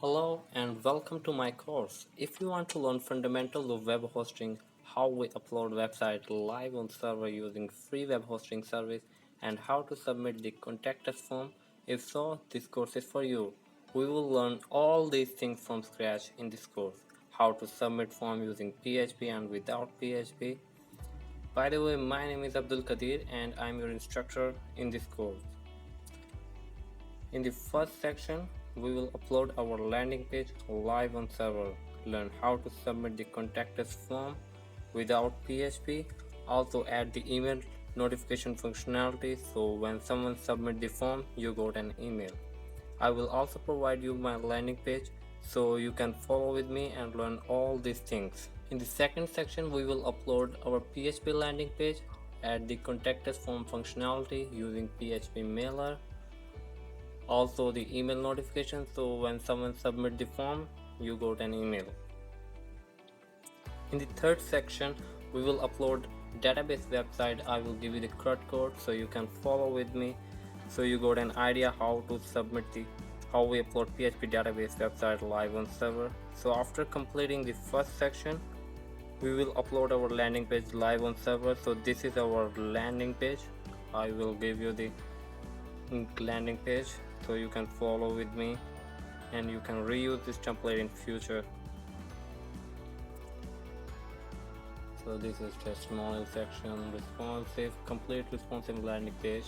Hello and welcome to my course. If you want to learn fundamentals of web hosting, how we upload website live on server using free web hosting service, and how to submit the contact us form, if so, this course is for you. We will learn all these things from scratch in this course. How to submit form using PHP and without PHP. By the way, my name is Abdul Kadir and I'm your instructor in this course. In the first section, we will upload our landing page live on server, learn how to submit the contact us form without PHP, also add the email notification functionality so when someone submit the form, you got an email. I will also provide you my landing page so you can follow with me and learn all these things. In the second section, we will upload our PHP landing page, add the contact us form functionality using PHP mailer, also the email notification so when someone submit the form you got an email. In the third section we will upload database website. I will give you the CRUD code so you can follow with me so you got an idea how to submit the how we upload PHP database website live on server. So after completing the first section we will upload our landing page live on server. So this is our landing page. I will give you the landing page so you can follow with me and you can reuse this template in future. So this is testimonial section, responsive, complete responsive landing page.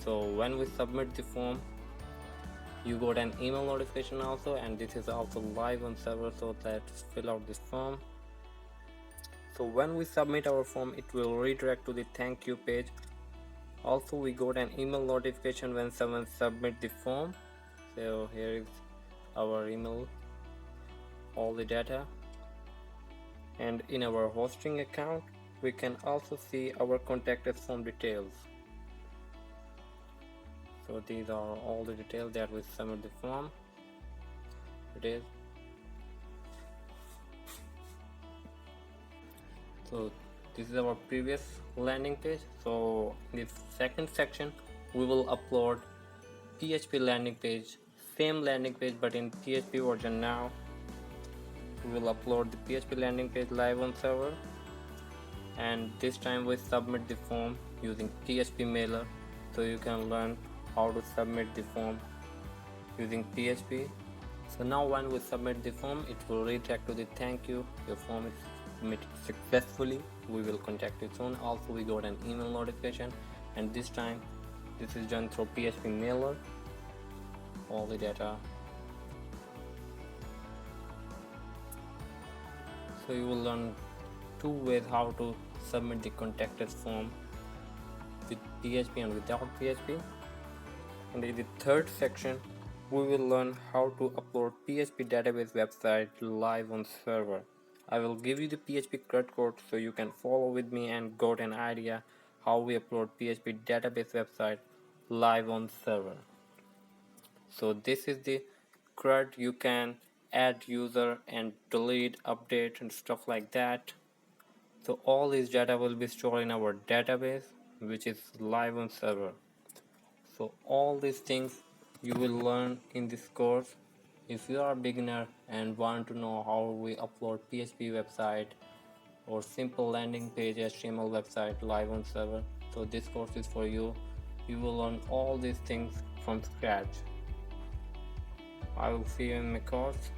So when we submit the form you got an email notification also, and this is also live on server. So let's fill out this form. So when we submit our form it will redirect to the thank you page. Also we got an email notification when someone submit the form. So here is our email, all the data, and in our hosting account we can also see our contact us form details. So these are all the details that we submit the form. It is so this is our previous landing page. So in the second section we will upload PHP landing page, same landing page but in PHP version. Now we will upload the PHP landing page live on server, and this time we submit the form using PHP mailer so you can learn how to submit the form using PHP. So now when we submit the form it will redirect to the thank you, your form is submitted successfully, we will contact you soon. Also we got an email notification, and this time this is done through PHP mailer, all the data. So you will learn two ways how to submit the contact us form with PHP and without PHP. And in the third section we will learn how to upload PHP database website live on server. I will give you the PHP CRUD code so you can follow with me and got an idea how we upload PHP database website live on server. So this is the CRUD. You can add user and delete, update and stuff like that. So all this data will be stored in our database which is live on server. So all these things you will learn in this course. If you are a beginner and want to know how we upload PHP website or simple landing page HTML website live on server, so this course is for you. You will learn all these things from scratch. I will see you in my course.